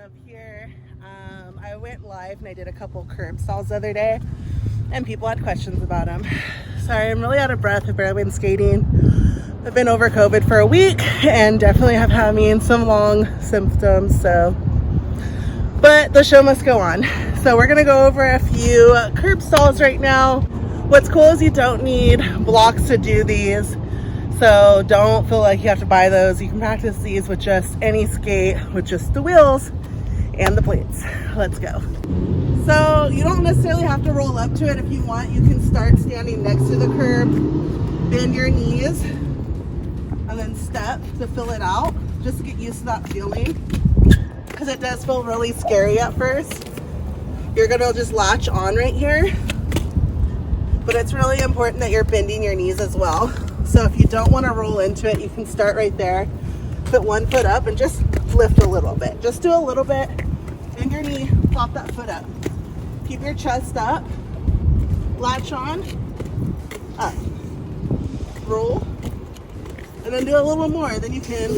Shove here. I went live and I did a couple curb stalls the other day and people had questions about them. Sorry, I'm really out of breath. I've barely been skating. I've been over COVID for a week and definitely have having some long symptoms, but the show must go on. So we're gonna go over a few curb stalls right now. What's cool is you don't need blocks to do these, so don't feel like you have to buy those. You can practice these with just any skate, with just the wheels and the plates. Let's go. So you don't necessarily have to roll up to it. If you want, you can start standing next to the curb, bend your knees, and then step to fill it out, just to get used to that feeling, because it does feel really scary at first. You're gonna just latch on right here, but it's really important that you're bending your knees as well. So if you don't want to roll into it, you can start right there, put one foot up and just lift a little bit. Just do a little bit, bend your knee, pop that foot up. Keep your chest up, latch on, up, roll, and then do a little more. Then you can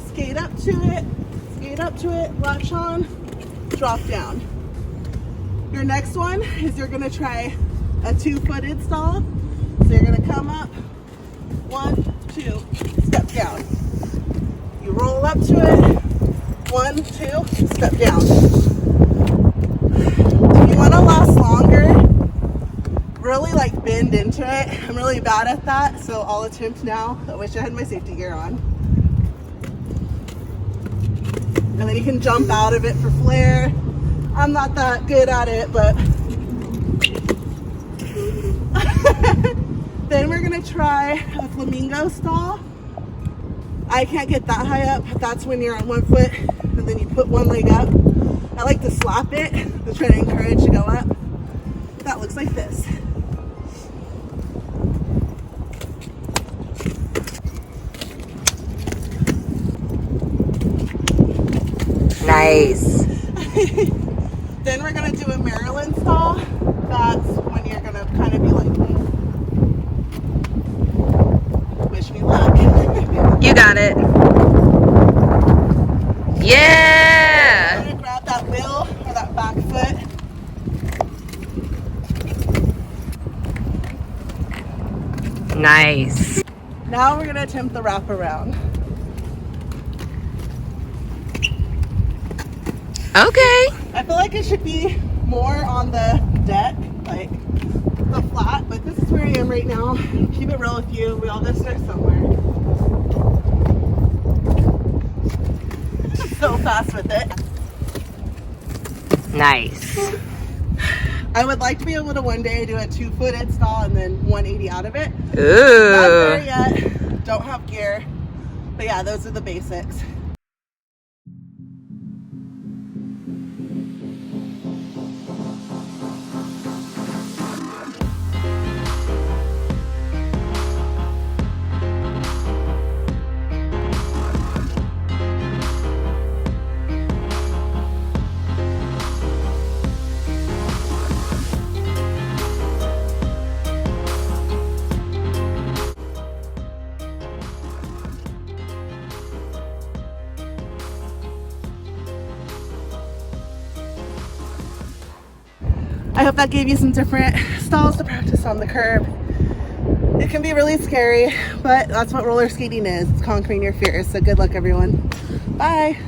skate up to it, latch on, drop down. Your next one is you're gonna try a two-footed stall. So you're gonna come up, 1, 2, step down. You roll up to it, 1, 2, step down. If you wanna last longer, really like bend into it. I'm really bad at that, so I'll attempt now. I wish I had my safety gear on. And then you can jump out of it for flare. I'm not that good at it, but then we're gonna try a flamingo stall. I can't get that high up. That's when you're on one foot and then you put one leg up. I like to slap it to try to encourage to go up. That looks like this. Nice. Then we're gonna do a Maryland stall. That's when you're gonna kind of be like, wish me luck. You got it. Yeah. I'm gonna grab that wheel or that back foot. Nice. Now we're gonna attempt the wraparound. Okay. I feel like it should be more on the deck, like the flat, but this is where I am right now. Keep it real with you. We all just start somewhere. So fast with it. Nice. I would like to be able to one day do a two-footed stall and then 180 out of it. Not Ooh. there yet. Don't have gear. But yeah, those are the basics. I hope that gave you some different stalls to practice on the curb. It can be really scary, but that's what roller skating is. It's conquering your fears. So good luck, everyone. Bye.